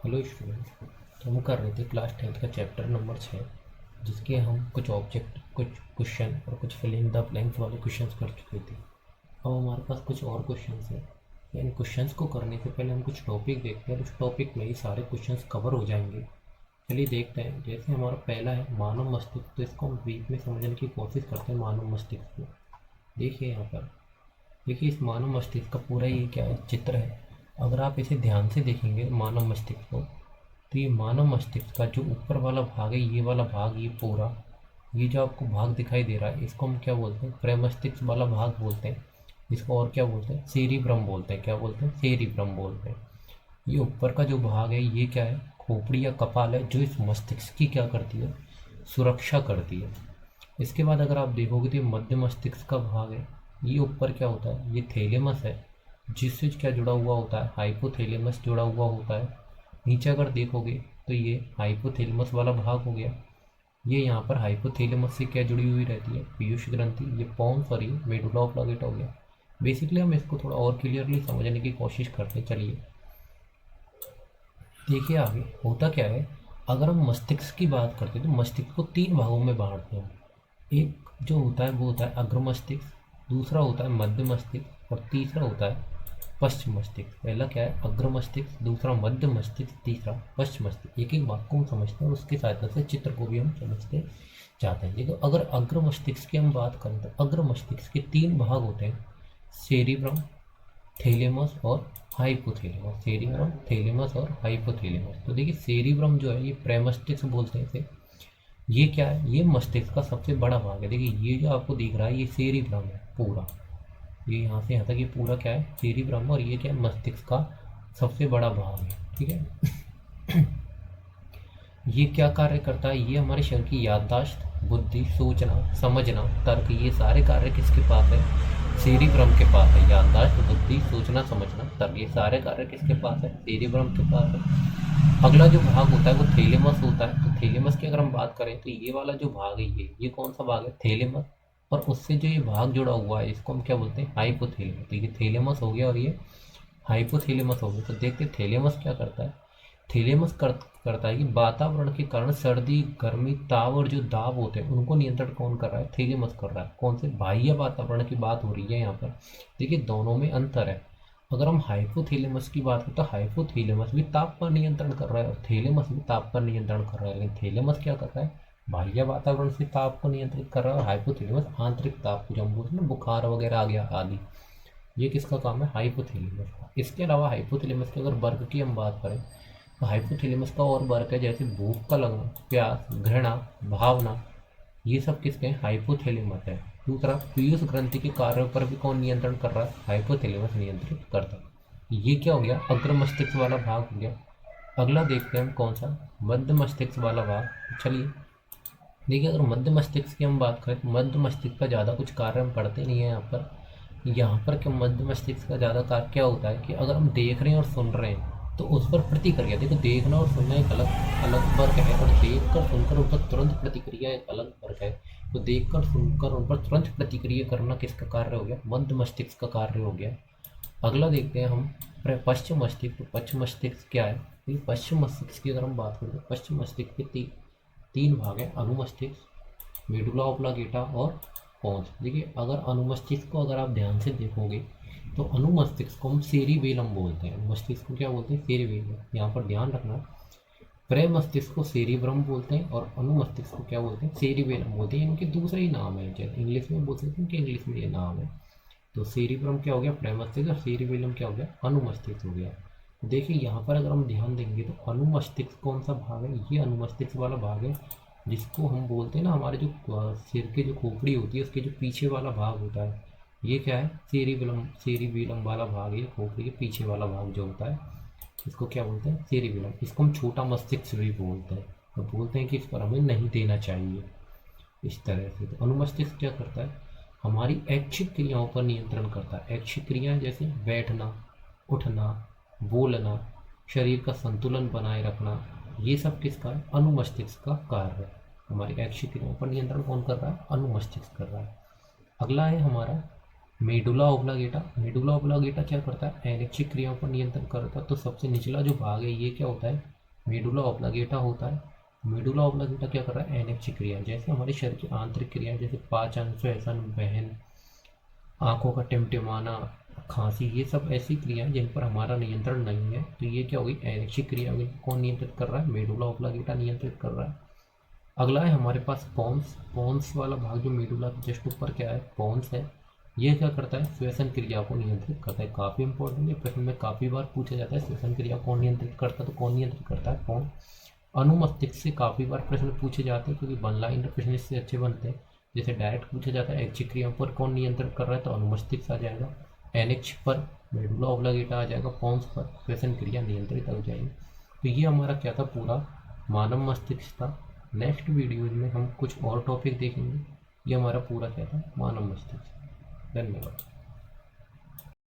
Hello student. तो हम कर रहे थे क्लास 10th का चैप्टर नंबर 6, जिसके हम कुछ ऑब्जेक्ट, कुछ क्वेश्चन और कुछ फिलिंग द ब्लैंक्स वाले क्वेश्चंस कर चुके थे। अब हमारे पास कुछ और क्वेश्चंस हैं। इन क्वेश्चंस को करने से पहले हम कुछ टॉपिक देखते हैं और उस टॉपिक में ही सारे क्वेश्चंस कवर हो जाएंगे। चलिए देखते हैं। जैसे हमारा पहला है मानव मस्तिष्क, तो इसको हम ब्रीफ में समझने की कोशिश करते हैं। मानव मस्तिष्क को देखिए यहाँ पर। देखिए इस मानव मस्तिष्क का पूरा ये क्या है, चित्र है। अगर आप इसे ध्यान से देखेंगे मानव मस्तिष्क को, तो ये मानव मस्तिष्क का जो ऊपर वाला भाग है, ये वाला भाग, ये पूरा, ये जो आपको भाग दिखाई दे रहा है, इसको हम क्या बोलते हैं? प्रमस्तिष्क वाला भाग बोलते हैं। इसको और क्या बोलते हैं? सेरिब्रम बोलते हैं। क्या बोलते हैं? सेरिब्रम बोलते हैं। ये ऊपर का जो भाग है, ये क्या है? खोपड़ी या कपाल है, जो इस मस्तिष्क की क्या करती है? सुरक्षा करती है। इसके बाद अगर आप देखोगे तो ये मध्य मस्तिष्क का भाग है। ये ऊपर क्या होता है? ये थैलेमस है, जिससे क्या जुड़ा हुआ होता है? हाइपोथैलेमस जुड़ा हुआ होता है। नीचे अगर देखोगे तो ये हाइपोथैलेमस वाला भाग हो गया। ये यहाँ पर हाइपोथैलेमस से क्या जुड़ी हुई रहती है? पीयूष ग्रंथि। ये पॉन्स और ये मेडुला ऑब्लांगेटा हो गया। बेसिकली हम इसको थोड़ा और क्लियरली समझने की कोशिश करते हैं। चलिए देखिए आगे होता क्या है। अगर हम मस्तिष्क की बात करते हैं तो मस्तिष्क को तीन भागों में बांटते हैं। एक जो होता है वो होता है अग्र मस्तिष्क, दूसरा होता है मध्य मस्तिष्क और तीसरा होता है पश्चिम मस्तिष्क। पहला क्या है? अग्र मस्तिष्क, दूसरा मध्य मस्तिष्क, तीसरा पश्चिम मस्तिष्क। एक एक भाग को हम समझते हैं और उसकी सहायता से चित्र को भी हम समझते जाते हैं। देखो अगर अग्र मस्तिष्क की हम बात करें तो अग्र मस्तिष्क के तीन भाग होते हैं: सेरिब्रम, थैलेमस और हाइपोथैलेमस। सेरिब्रम, थैलेमस और हाइपोथैलेमस। तो देखिए सेरिब्रम जो है ये प्रेमस्तिष्क बोलते हैं इसे। ये क्या है? ये मस्तिष्क का सबसे बड़ा भाग है। देखिए ये जो आपको दिख रहा है ये सेरिब्रम है पूरा। ये यहाँ से यहाँ तक ये पूरा क्या है? सेरिब्रम। और ये क्या है? मस्तिष्क का सबसे बड़ा भाग है। ठीक है। ये क्या कार्य करता है? ये हमारे शरीर की याददाश्त, बुद्धि, सूचना, समझना, तर्क, ये सारे कार्य किसके पास है? सेरिब्रम के पास है। याददाश्त, बुद्धि, सूचना, समझना, तर्क, ये सारे कार्य किसके पास है? सेरिब्रम के पास है। अगला जो भाग होता है वो थैलेमस होता है। तो थैलेमस की अगर हम बात करें तो ये वाला जो भाग है, ये कौन सा भाग है? थैलेमस। और उससे जो ये भाग जुड़ा हुआ है इसको हम क्या बोलते हैं? हाइपोथैलेमस। तो ये थैलेमस हो गया और ये हाइपोथैलेमस हो गया। तो देखते हैं थैलेमस क्या करता है। थैलेमस करता है कि वातावरण के कारण सर्दी, गर्मी, ताव और जो दाब होते हैं उनको नियंत्रण कौन कर रहा है? थैलेमस कर रहा है। कौन से? बाह्य वातावरण की बात हो रही है यहाँ पर। देखिए दोनों में अंतर है। अगर हम हाइपोथैलेमस की बात करें तो हाइपोथैलेमस भी ताप पर नियंत्रण कर रहा है और थैलेमस भी ताप पर नियंत्रण कर रहा है। लेकिन थैलेमस क्या कर रहा है? बाह्य वातावरण से ताप को नियंत्रित कर रहा है और हाइपोथैलेमस आंतरिक ताप को, जो हम बोलते हैं ना बुखार वगैरह आ गया आदि, ये किसका काम है? हाइपोथैलेमस का। इसके अलावा हाइपोथैलेमस की अगर वर्ग की हम बात करें तो हाइपोथैलेमस का और वर्ग है, जैसे भूख का लगना, प्यास, घृणा, भावना, ये सब किसके हैं? हाइपोथैलेमस है। दूसरा पीयूष ग्रंथि के कार्यों पर भी कौन नियंत्रण कर रहा है? हाइपोथैलेमस नियंत्रित करता है। ये क्या हो गया? अग्र मस्तिष्क वाला भाग हो गया। अगला देखते हैं हम कौन सा? मध्य मस्तिष्क वाला भाग। चलिए देखिए अगर मध्य मस्तिष्क की हम बात करें तो मध्य मस्तिष्क का ज़्यादा कुछ कार्य हम पढ़ते नहीं है यहाँ पर। यहाँ पर क्या मध्य मस्तिष्क का ज़्यादा कार्य क्या होता है कि अगर हम देख रहे हैं और सुन रहे हैं तो उस पर प्रतिक्रिया, देखो देखना और सुनना एक अलग अलग फर्क है और देख कर सुनकर उन पर तुरंत प्रतिक्रिया एक अलग फर्क है। तो देख कर सुनकर उन पर तुरंत प्रतिक्रिया करना किसका कार्य हो गया? मध्य मस्तिष्क का कार्य हो गया। अगला देखते हैं हम पश्चिम मस्तिष्क। तो पश्चिम मस्तिष्क क्या है? पश्चिम मस्तिष्क की अगर हम बात करें तो पश्चिम मस्तिष्क के तीन भाग है: अनुमस्तिष्क, मेडुला ऑब्लांगेटा और पोंस। देखिए अगर अनुमस्तिष्क को अगर आप ध्यान से देखोगे तो अनुमस्तिष्क को हम सेरिबेलम बोलते हैं। मस्तिष्क को क्या बोलते हैं? सेरिबेलम। यहाँ पर ध्यान रखना, प्रमस्तिष्क को सेरिब्रम बोलते हैं और अनुमस्तिष्क को क्या बोलते हैं? सेरिबेलम बोलते हैं। इनके दूसरे ही नाम है, जैसे इंग्लिश में बोल सकते हैं कि इंग्लिश में ये नाम है। तो सेरिब्रम क्या हो गया? प्रमस्तिष्क। और सेरिबेलम क्या हो गया? अनुमस्तिष्क हो गया। देखिए यहाँ पर अगर हम ध्यान देंगे तो अनुमस्तिष्क कौन सा भाग है? ये अनुमस्तिष्क वाला भाग है, जिसको हम बोलते हैं ना, हमारे जो सिर की जो खोपड़ी होती है उसके जो पीछे वाला भाग होता है, ये क्या है? सेरिबेलम। सेरिबेलम वाला भाग, ये खोपड़ी के पीछे वाला भाग जो होता है इसको क्या बोलते हैं? सेरिबेलम। इसको हम छोटा मस्तिष्क भी बोलते हैं और बोलते हैं कि इस पर हमें नहीं देना चाहिए, इस तरह से। तो अनुमस्तिष्क क्या करता है? हमारी ऐच्छिक क्रियाओं पर नियंत्रण करता है। ऐच्छिक क्रियाएं जैसे बैठना, उठना, बोलना, शरीर का संतुलन बनाए रखना, ये सब किसका है? अनुमस्तिष्क का कार्य है। हमारी ऐच्छिक क्रियाओं पर नियंत्रण कौन कर रहा है? अनुमस्तिष्क कर रहा है। अगला है हमारा मेडुला ओब्लांगेटा, मेडुला ओब्लांगेटा क्या करता है, अनैच्छिक क्रियाओं पर नियंत्रण करता है। तो सबसे निचला जो भाग है ये क्या होता है, मेडुला ओब्लांगेटा होता है। मेडुला ओब्लांगेटा क्या कर रहा है, अनैच्छिक क्रिया, जैसे हमारे शरीर की आंतरिक क्रियाएं, जैसे पाचन, श्वसन, वहन, आंखों का टिमटिमाना, खांसी, ये सब ऐसी क्रियाएं जिन पर हमारा नियंत्रण नहीं है। तो ये क्या होगी, अनैच्छिक क्रिया होगी। कौन नियंत्रित कर रहा है, मेडुला ओब्लांगेटा नियंत्रित कर रहा है। अगला है हमारे पास पोन्स। पोन्स वाला भाग जो मेडुला के जस्ट ऊपर क्या है, पोन्स है। ये क्या करता है, श्वसन क्रिया को नियंत्रित करता है। काफ़ी इंपॉर्टेंट है, प्रश्न में काफ़ी बार पूछा जाता है, श्वसन क्रिया कौन नियंत्रित करता है, तो कौन नियंत्रित करता है, पोन। अनुमस्तिष्क से काफ़ी बार प्रश्न पूछे जाते हैं, क्योंकि वन लाइन प्रश्न इससे अच्छे बनते हैं। जैसे डायरेक्ट पूछा जाता है ऐच्छिक क्रियाओं पर कौन नियंत्रित कर रहा है, तो अनुमस्तिष्क आ जाएगा। एनएच पर मेडुला ओब्लांगेटा आ जाएगा, पोन्स पर श्वसन क्रिया नियंत्रित हो जाएगी। तो ये हमारा क्या था, पूरा मानव मस्तिष्क था। नेक्स्ट वीडियोज में हम कुछ और टॉपिक देखेंगे। ये हमारा पूरा क्या था, मानव मस्तिष्क। धन्यवाद।